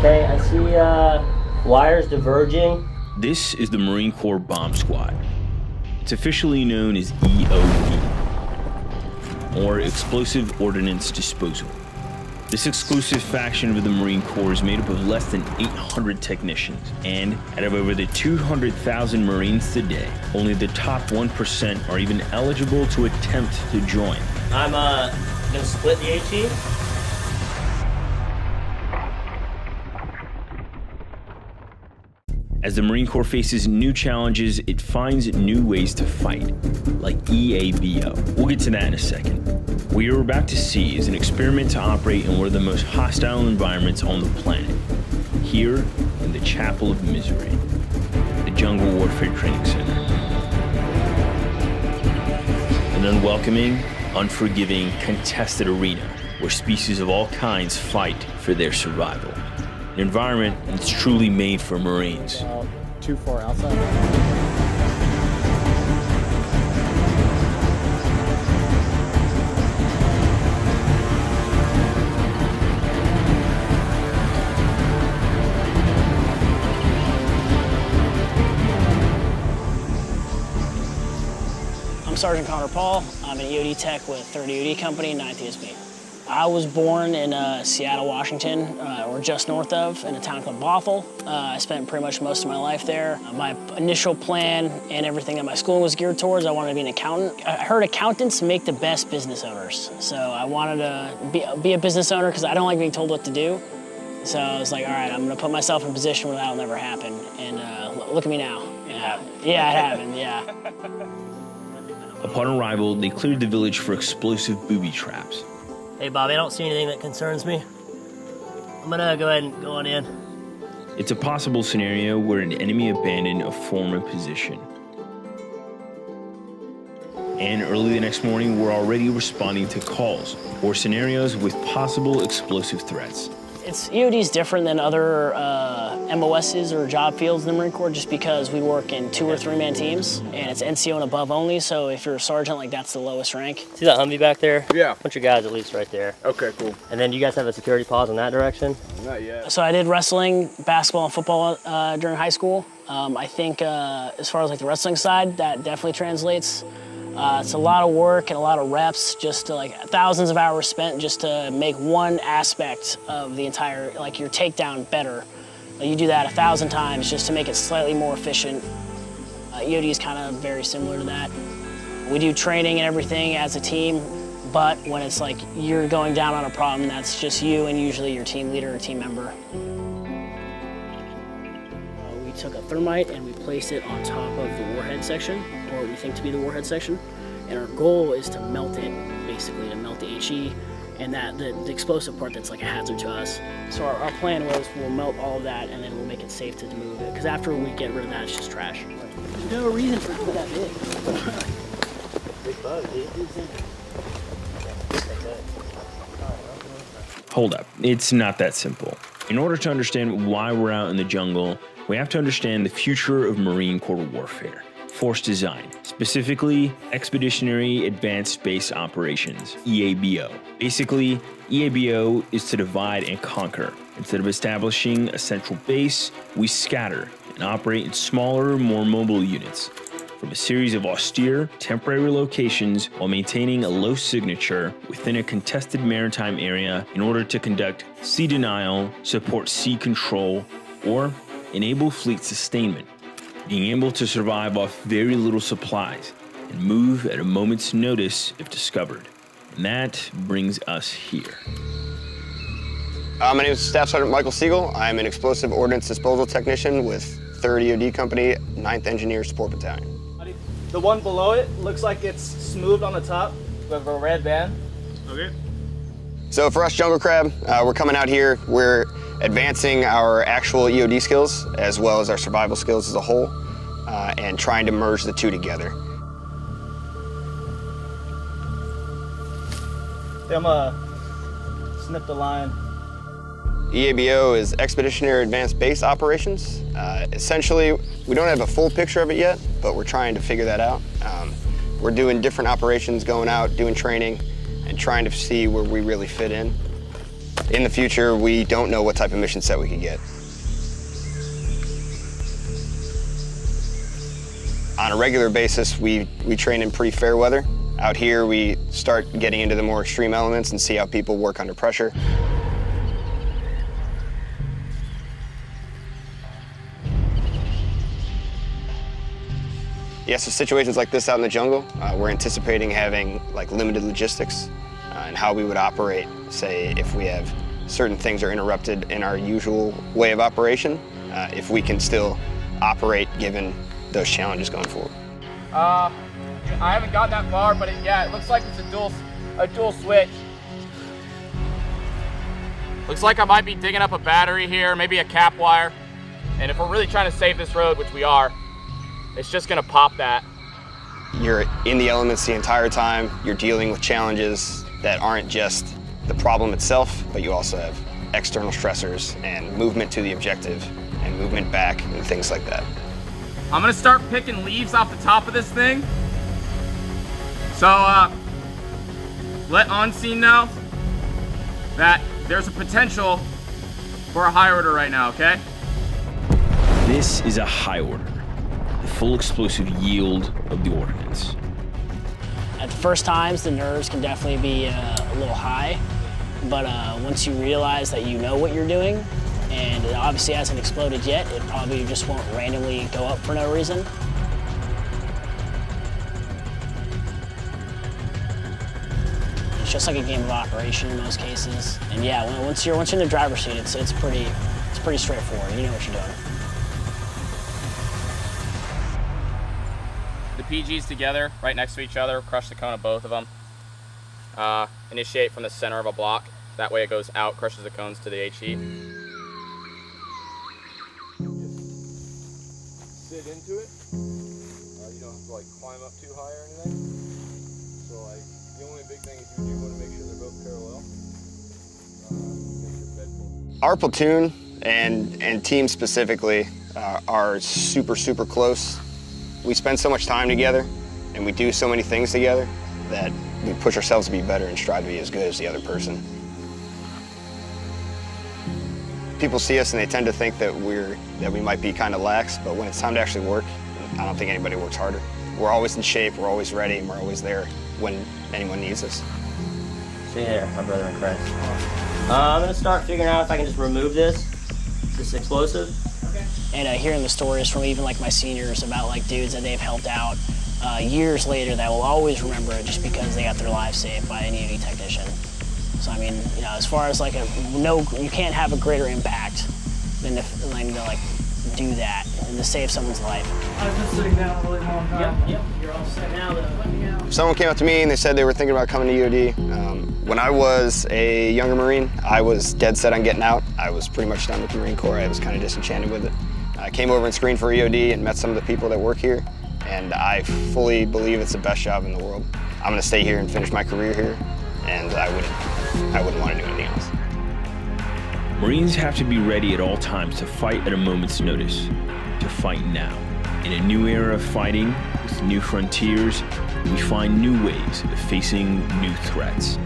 Okay, I see wires diverging. This is the Marine Corps Bomb Squad. It's officially known as EOD, or Explosive Ordnance Disposal. This exclusive faction of the Marine Corps is made up of less than 800 technicians, and out of over the 200,000 Marines today, only the top 1% are even eligible to attempt to join. I'm gonna split the HE. As the Marine Corps faces new challenges, it finds new ways to fight, like EABO. We'll get to that in a second. What you're about to see is an experiment to operate in one of the most hostile environments on the planet, here in the Chapel of Misery, the Jungle Warfare Training Center. An unwelcoming, unforgiving, contested arena where species of all kinds fight for their survival. An environment that's truly made for Marines. Too far outside. I'm Sergeant Connor Paul. I'm an EOD tech with III EOD Company, 9th ESB. I was born in Seattle, Washington, or just north of, in a town called Bothell. I spent pretty much most of my life there. My initial plan and everything that my schooling was geared towards, I wanted to be an accountant. I heard accountants make the best business owners. So I wanted to be a business owner because I don't like being told what to do. So I was like, all right, I'm gonna put myself in a position where that'll never happen. And look at me now. Yeah, it happened, yeah. Upon arrival, they cleared the village for explosive booby traps. Hey, Bobby, I don't see anything that concerns me. I'm gonna go ahead and go on in. It's a possible scenario where an enemy abandoned a former position. And early the next morning, we're already responding to calls or scenarios with possible explosive threats. EOD's different than other MOSs or job fields in the Marine Corps just because we work in 2 or 3 man teams and it's NCO and above only, so if you're a sergeant, like that's the lowest rank. See that Humvee back there? Yeah. Bunch of guys at least right there. Okay, cool. And then do you guys have a security pause in that direction? Not yet. So I did wrestling, basketball, and football during high school. I think as far as like the wrestling side, that definitely translates. It's a lot of work and a lot of reps, just to like thousands of hours spent just to make one aspect of the entire, like your takedown better. You do that 1,000 times just to make it slightly more efficient. EOD is kind of very similar to that. We do training and everything as a team, but when it's like you're going down on a problem, that's just you and usually your team leader or team member. We took a thermite and we placed it on top of the warhead section, or what we think to be the warhead section. And our goal is to melt it, basically to melt the HE, and the explosive part that's like a hazard to us. So our plan was we'll melt all of that and then we'll make it safe to move it. Because after we get rid of that, it's just trash. There's no reason for it to be that big. Big bug, dude. Hold up, it's not that simple. In order to understand why we're out in the jungle, we have to understand the future of Marine Corps warfare. Force design, specifically Expeditionary Advanced Base Operations, EABO. Basically, EABO is to divide and conquer. Instead of establishing a central base, we scatter and operate in smaller, more mobile units from a series of austere, temporary locations while maintaining a low signature within a contested maritime area in order to conduct sea denial, support sea control, or enable fleet sustainment. Being able to survive off very little supplies and move at a moment's notice if discovered. And that brings us here. My name is Staff Sergeant Michael Siegel. I'm an explosive ordnance disposal technician with III EOD Company, 9th Engineer Support Battalion. The one below it looks like it's smooth on the top with a red band. Okay. So for us Jungle Crab, we're coming out here, we're advancing our actual EOD skills as well as our survival skills as a whole, and trying to merge the two together. I'm gonna snip the line. EABO is Expeditionary Advanced Base Operations. Essentially, we don't have a full picture of it yet, but we're trying to figure that out. We're doing different operations, going out, doing training, and trying to see where we really fit in. in the future, we don't know what type of mission set we could get. On a regular basis, we train in pretty fair weather. Out here, we start getting into the more extreme elements and see how people work under pressure. Yeah, so situations like this out in the jungle, we're anticipating having like limited logistics and how we would operate, say, if we have certain things are interrupted in our usual way of operation, if we can still operate given those challenges going forward. I haven't gotten that far, but yeah, it looks like it's a dual switch. Looks like I might be digging up a battery here, maybe a cap wire. And if we're really trying to save this road, which we are, it's just gonna pop that. You're in the elements the entire time. You're dealing with challenges that aren't just the problem itself, but you also have external stressors and movement to the objective and movement back and things like that. I'm gonna start picking leaves off the top of this thing. So let on-scene know that there's a potential for a high order right now, okay? This is a high order, the full explosive yield of the ordnance. At the first times, the nerves can definitely be a little high, but once you realize that you know what you're doing, and it obviously hasn't exploded yet, it probably just won't randomly go up for no reason. It's just like a game of operation in most cases. And yeah, once you're in the driver's seat, it's pretty straightforward. You know what you're doing. The PGs together, right next to each other, crush the cone of both of them. Initiate from the center of a block. That way it goes out, crushes the cones to the HE. Sit into it. You don't have to like climb up too high or anything. So like the only big thing is you do want to make sure they're both parallel. Make your bed full. Our platoon and team specifically are super close. We spend so much time together and we do so many things together that we push ourselves to be better and strive to be as good as the other person. People see us and they tend to think that we might be kind of lax, but when it's time to actually work, I don't think anybody works harder. We're always in shape, we're always ready, and we're always there when anyone needs us. See you there, my brother in Christ. I'm gonna start figuring out if I can just remove this explosive. Okay. And hearing the stories from even like my seniors about like dudes that they've helped out years later that will always remember it just because they got their lives saved by an EOD technician. So I mean, you know, as far as like you can't have a greater impact than to like do that and to save someone's life. I've been sitting down a really long time. Yep, you're all set now though. If someone came up to me and they said they were thinking about coming to EOD, when I was a younger Marine, I was dead set on getting out. I was pretty much done with the Marine Corps. I was kind of disenchanted with it. I came over and screened for EOD and met some of the people that work here, and I fully believe it's the best job in the world. I'm gonna stay here and finish my career here, and I wouldn't want to do anything else. Marines have to be ready at all times to fight at a moment's notice, to fight now. In a new era of fighting, with new frontiers, we find new ways of facing new threats.